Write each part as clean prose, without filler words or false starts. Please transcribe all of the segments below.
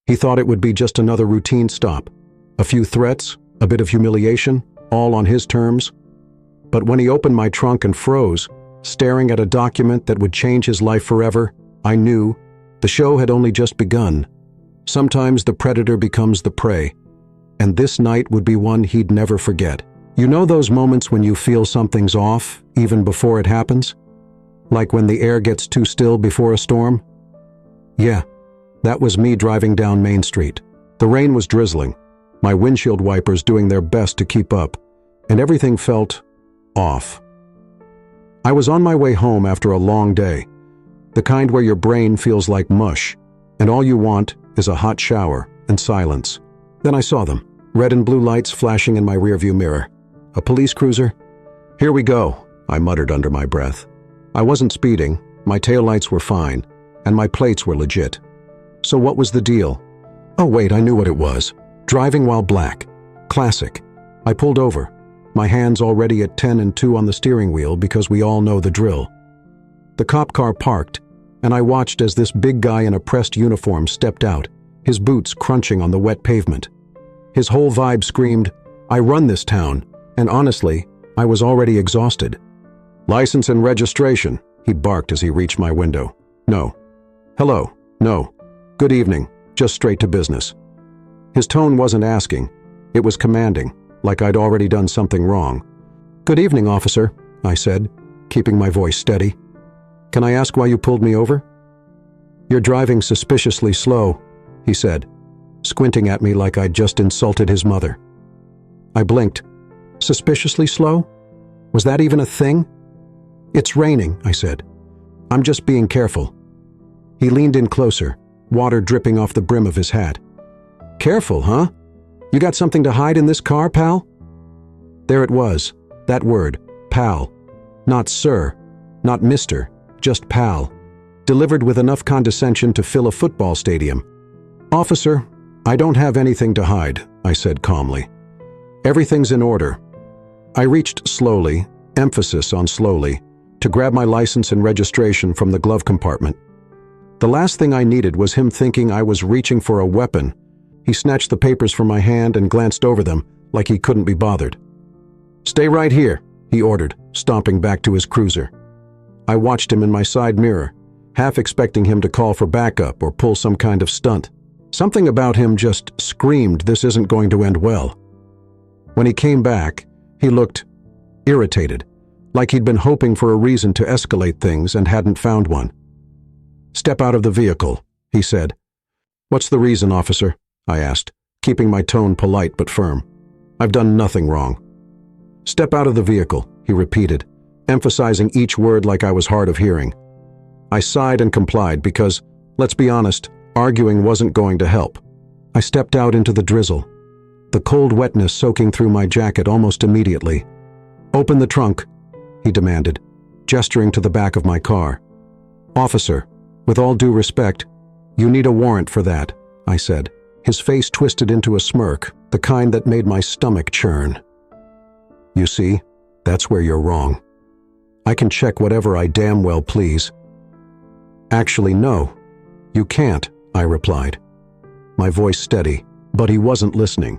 He thought it would be just another routine stop. A few threats, a bit of humiliation, all on his terms. But when he opened my trunk and froze, staring at a document that would change his life forever, I knew the show had only just begun. Sometimes the predator becomes the prey, and this night would be one he'd never forget. You know those moments when you feel something's off, even before it happens? Like when the air gets too still before a storm? Yeah, that was me driving down Main Street. The rain was drizzling, my windshield wipers doing their best to keep up, and everything felt off. I was on my way home after a long day, the kind where your brain feels like mush, and all you want is a hot shower and silence. Then I saw them, red and blue lights flashing in my rearview mirror. A police cruiser? "Here we go," I muttered under my breath. I wasn't speeding, my taillights were fine, and my plates were legit. So what was the deal? Oh wait, I knew what it was. Driving while black. Classic. I pulled over, my hands already at 10 and 2 on the steering wheel because we all know the drill. The cop car parked, and I watched as this big guy in a pressed uniform stepped out, his boots crunching on the wet pavement. His whole vibe screamed, "I run this town," and honestly, I was already exhausted. "License and registration," he barked as he reached my window. "No." "Hello." "No." "Good evening." Just straight to business. His tone wasn't asking, it was commanding, like I'd already done something wrong. "Good evening, officer," I said, keeping my voice steady. "Can I ask why you pulled me over?" "You're driving suspiciously slow," he said, squinting at me like I'd just insulted his mother. I blinked. Suspiciously slow? Was that even a thing? "It's raining," I said. "I'm just being careful." He leaned in closer, water dripping off the brim of his hat. "Careful, huh? You got something to hide in this car, pal?" There it was, that word, pal. Not sir, not mister, just pal, delivered with enough condescension to fill a football stadium. "Officer, I don't have anything to hide," I said calmly. "Everything's in order." I reached slowly, emphasis on slowly, to grab my license and registration from the glove compartment. The last thing I needed was him thinking I was reaching for a weapon. He snatched the papers from my hand and glanced over them like he couldn't be bothered. "Stay right here," he ordered, stomping back to his cruiser. I watched him in my side mirror, half expecting him to call for backup or pull some kind of stunt. Something about him just screamed this isn't going to end well. When he came back, he looked irritated, like he'd been hoping for a reason to escalate things and hadn't found one. "Step out of the vehicle," he said. "What's the reason, officer?" I asked, keeping my tone polite but firm. "I've done nothing wrong." "Step out of the vehicle," he repeated, emphasizing each word like I was hard of hearing. I sighed and complied because, let's be honest, arguing wasn't going to help. I stepped out into the drizzle, the cold wetness soaking through my jacket almost immediately. "Open the trunk," he demanded, gesturing to the back of my car. "Officer, with all due respect, you need a warrant for that," I said, his face twisted into a smirk, the kind that made my stomach churn. "You see, that's where you're wrong. I can check whatever I damn well please." "Actually, no, you can't," I replied, my voice steady, but he wasn't listening.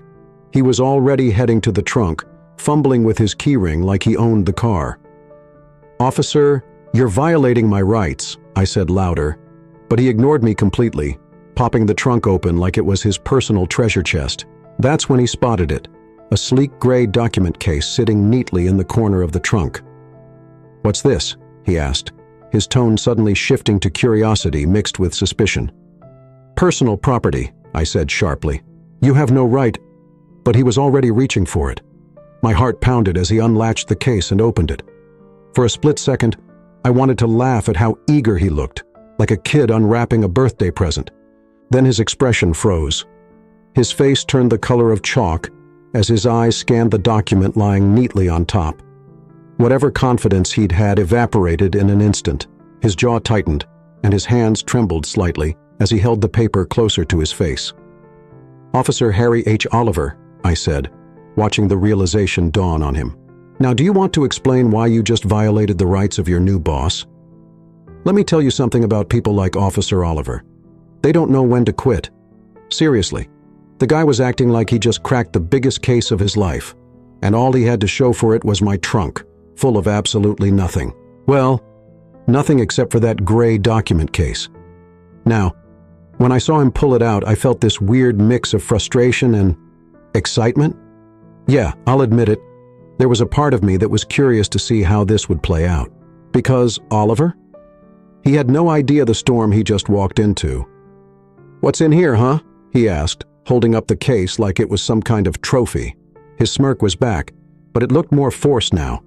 He was already heading to the trunk, fumbling with his keyring like he owned the car. "Officer, you're violating my rights," I said louder, but he ignored me completely, popping the trunk open like it was his personal treasure chest. That's when he spotted it, a sleek gray document case sitting neatly in the corner of the trunk. "What's this?" he asked, his tone suddenly shifting to curiosity mixed with suspicion. "Personal property," I said sharply. "You have no right—" But he was already reaching for it. My heart pounded as he unlatched the case and opened it. For a split second, I wanted to laugh at how eager he looked, like a kid unwrapping a birthday present. Then his expression froze. His face turned the color of chalk as his eyes scanned the document lying neatly on top. Whatever confidence he'd had evaporated in an instant. His jaw tightened, and his hands trembled slightly as he held the paper closer to his face. "Officer Harry H. Oliver," I said, watching the realization dawn on him. "Now, do you want to explain why you just violated the rights of your new boss? Let me tell you something about people like Officer Oliver. They don't know when to quit. Seriously, the guy was acting like he just cracked the biggest case of his life, and all he had to show for it was my trunk, full of absolutely nothing. Well, nothing except for that gray document case. Now, when I saw him pull it out, I felt this weird mix of frustration and excitement. Yeah, I'll admit it. There was a part of me that was curious to see how this would play out. Because Oliver? He had no idea the storm he just walked into. "What's in here, huh?" he asked, holding up the case like it was some kind of trophy. His smirk was back, but it looked more forced now,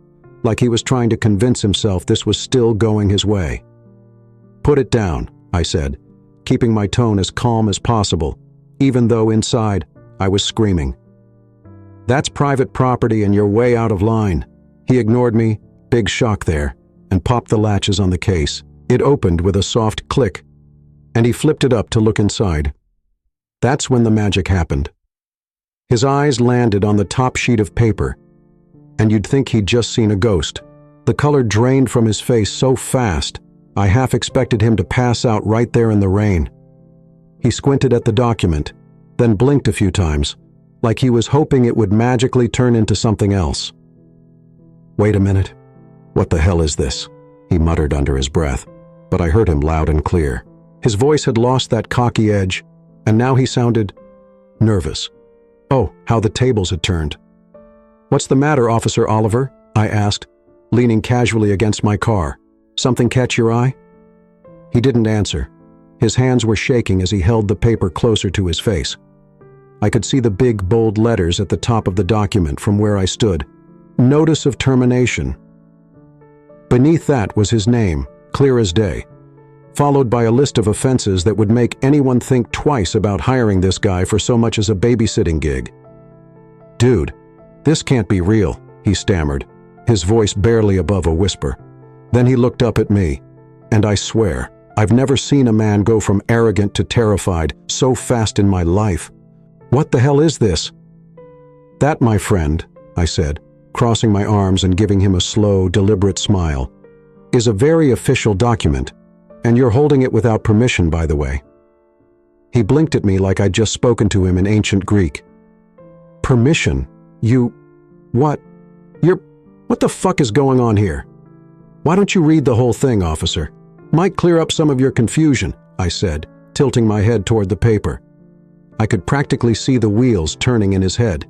like he was trying to convince himself this was still going his way. "Put it down," I said, keeping my tone as calm as possible, even though inside I was screaming. "That's private property and you're way out of line." He ignored me, big shock there, and popped the latches on the case. It opened with a soft click, and he flipped it up to look inside. That's when the magic happened. His eyes landed on the top sheet of paper, and you'd think he'd just seen a ghost. The color drained from his face so fast, I half expected him to pass out right there in the rain. He squinted at the document, then blinked a few times, like he was hoping it would magically turn into something else. "Wait a minute. What the hell is this?" he muttered under his breath, but I heard him loud and clear. His voice had lost that cocky edge, and now he sounded nervous. Oh, how the tables had turned. "What's the matter, Officer Oliver?" I asked, leaning casually against my car. "Something catch your eye?" He didn't answer. His hands were shaking as he held the paper closer to his face. I could see the big, bold letters at the top of the document from where I stood. Notice of termination. Beneath that was his name, clear as day, followed by a list of offenses that would make anyone think twice about hiring this guy for so much as a babysitting gig. "Dude, this can't be real," he stammered, his voice barely above a whisper. Then he looked up at me, and I swear, I've never seen a man go from arrogant to terrified so fast in my life. "What the hell is this?" "That, my friend," I said, crossing my arms and giving him a slow, deliberate smile, "is a very official document, and you're holding it without permission, by the way." He blinked at me like I'd just spoken to him in ancient Greek. "Permission? What the fuck is going on here? Why don't you read the whole thing, officer? Might clear up some of your confusion," I said, tilting my head toward the paper. I could practically see the wheels turning in his head,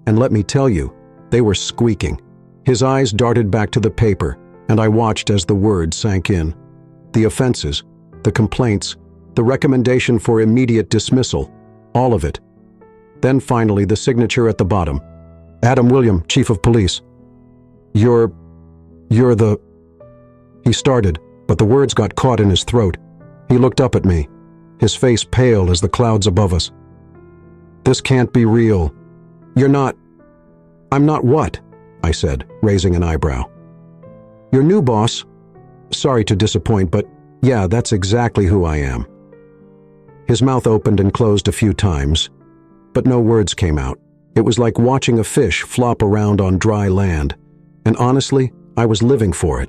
and let me tell you, they were squeaking. His eyes darted back to the paper, and I watched as the words sank in. The offenses, the complaints, the recommendation for immediate dismissal, all of it. Then finally the signature at the bottom. "Adam William, Chief of Police." You're the..." He started, but the words got caught in his throat. He looked up at me, his face pale as the clouds above us. "This can't be real. You're not..." "I'm not what?" I said, raising an eyebrow. "Your new boss. Sorry to disappoint, but yeah, that's exactly who I am." His mouth opened and closed a few times, but no words came out. It was like watching a fish flop around on dry land, and honestly, I was living for it.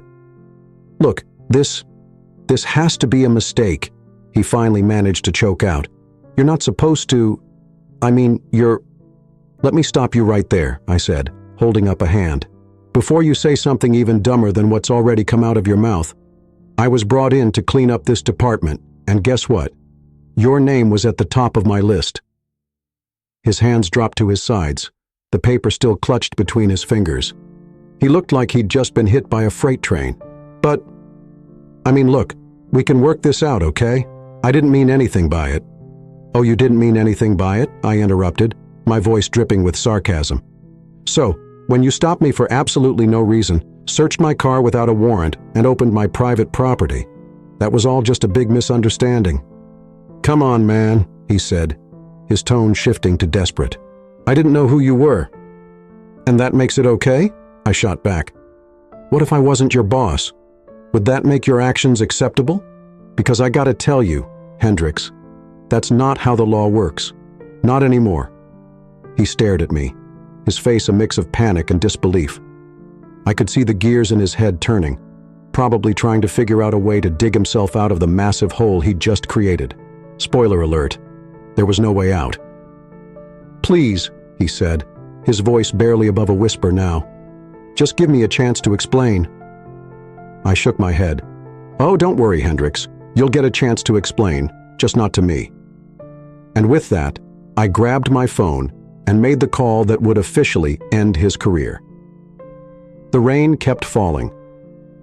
"Look, this has to be a mistake," he finally managed to choke out. "You're not supposed to... Let me stop you right there," I said, holding up a hand. "Before you say something even dumber than what's already come out of your mouth, I was brought in to clean up this department, and guess what? Your name was at the top of my list." His hands dropped to his sides, the paper still clutched between his fingers. He looked like he'd just been hit by a freight train. "But, look, we can work this out, okay? I didn't mean anything by it." "Oh, you didn't mean anything by it?" I interrupted, my voice dripping with sarcasm. "So, when you stopped me for absolutely no reason, searched my car without a warrant, and opened my private property, that was all just a big misunderstanding." "Come on, man," he said, his tone shifting to desperate. "I didn't know who you were." "And that makes it okay?" I shot back. "What if I wasn't your boss? Would that make your actions acceptable? Because I gotta tell you, Hendricks, that's not how the law works. Not anymore." He stared at me, his face a mix of panic and disbelief. I could see the gears in his head turning, probably trying to figure out a way to dig himself out of the massive hole he'd just created. Spoiler alert, There was no way out. "Please," he said, his voice barely above a whisper now. "Just give me a chance to explain." I shook my head. "Oh, don't worry, Hendricks. You'll get a chance to explain, just not to me." And with that, I grabbed my phone and made the call that would officially end his career. The rain kept falling,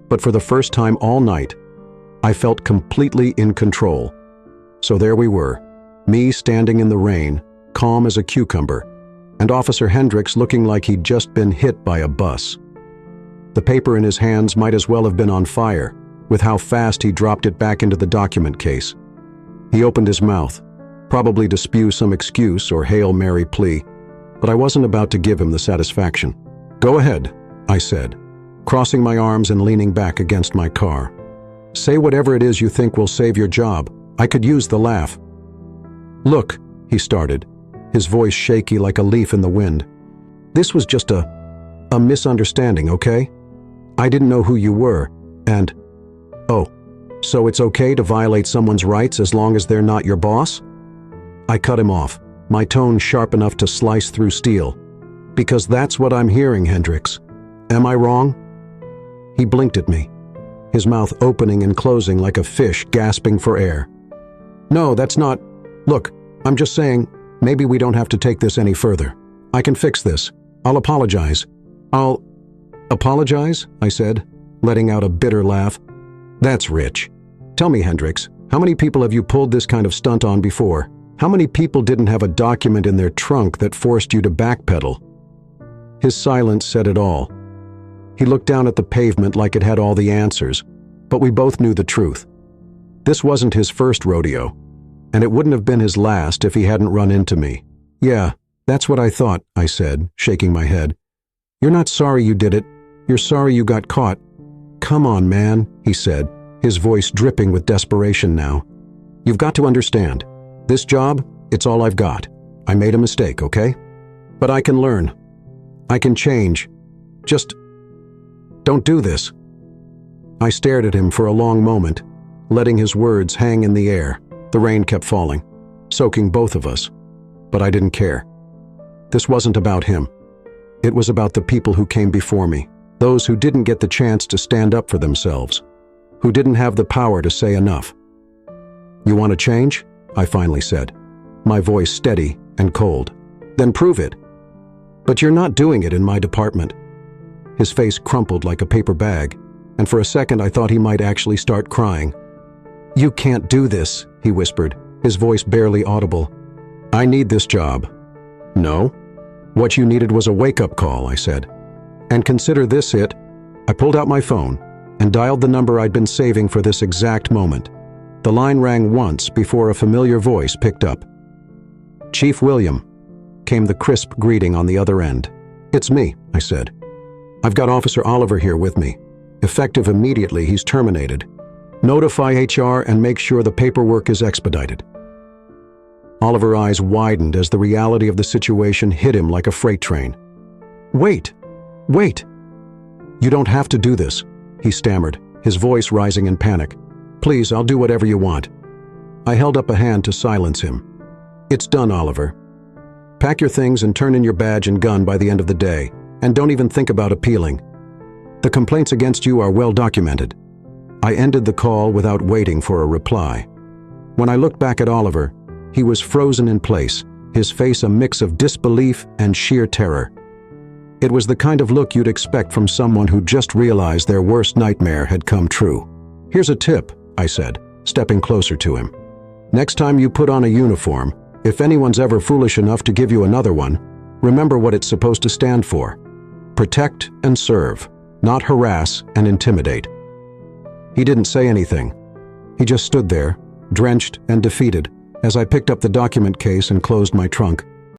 but for the first time all night, I felt completely in control. So there we were, me standing in the rain, calm as a cucumber, and Officer Hendricks looking like he'd just been hit by a bus. The paper in his hands might as well have been on fire, with how fast he dropped it back into the document case. He opened his mouth, probably to spew some excuse or Hail Mary plea, but I wasn't about to give him the satisfaction. "Go ahead," I said, crossing my arms and leaning back against my car. "Say whatever it is you think will save your job. I could use the laugh." "Look," he started, his voice shaky like a leaf in the wind. "This was just a misunderstanding, okay? I didn't know who you were, and... Oh, so it's okay to violate someone's rights as long as they're not your boss?" I cut him off, my tone sharp enough to slice through steel. "Because that's what I'm hearing, Hendricks. Am I wrong?" He blinked at me, his mouth opening and closing like a fish gasping for air. "No, that's not... Look, I'm just saying, maybe we don't have to take this any further. I can fix this. I'll apologize. I'll..." "Apologize?" I said, letting out a bitter laugh. "That's rich. Tell me, Hendricks, how many people have you pulled this kind of stunt on before? How many people didn't have a document in their trunk that forced you to backpedal?" His silence said it all. He looked down at the pavement like it had all the answers, but we both knew the truth. This wasn't his first rodeo, and it wouldn't have been his last if he hadn't run into me. "Yeah, that's what I thought," I said, shaking my head. "You're not sorry you did it. You're sorry you got caught." "Come on, man," he said, his voice dripping with desperation now. "You've got to understand. This job, it's all I've got. I made a mistake, okay? But I can learn. I can change. Just don't do this." I stared at him for a long moment, letting his words hang in the air. The rain kept falling, soaking both of us, but I didn't care. This wasn't about him. It was about the people who came before me, those who didn't get the chance to stand up for themselves, who didn't have the power to say enough. "You want to change?" I finally said, my voice steady and cold. "Then prove it." "But you're not doing it in my department." His face crumpled like a paper bag, and for a second I thought he might actually start crying. "You can't do this," he whispered, his voice barely audible. "I need this job." "No? What you needed was a wake-up call," I said. "And consider this it." I pulled out my phone and dialed the number I'd been saving for this exact moment. The line rang once before a familiar voice picked up. "Chief William," came the crisp greeting on the other end. "It's me," I said. "I've got Officer Oliver here with me. Effective immediately, he's terminated. Notify HR and make sure the paperwork is expedited." Oliver's eyes widened as the reality of the situation hit him like a freight train. Wait! You don't have to do this," he stammered, his voice rising in panic. "Please, I'll do whatever you want." I held up a hand to silence him. "It's done, Oliver. Pack your things and turn in your badge and gun by the end of the day, and don't even think about appealing. The complaints against you are well documented." I ended the call without waiting for a reply. When I looked back at Oliver, he was frozen in place, his face a mix of disbelief and sheer terror. It was the kind of look you'd expect from someone who just realized their worst nightmare had come true. "Here's a tip," I said, stepping closer to him. "Next time you put on a uniform, if anyone's ever foolish enough to give you another one, remember what it's supposed to stand for. Protect and serve, not harass and intimidate." He didn't say anything. He just stood there, drenched and defeated, as I picked up the document case and closed my trunk.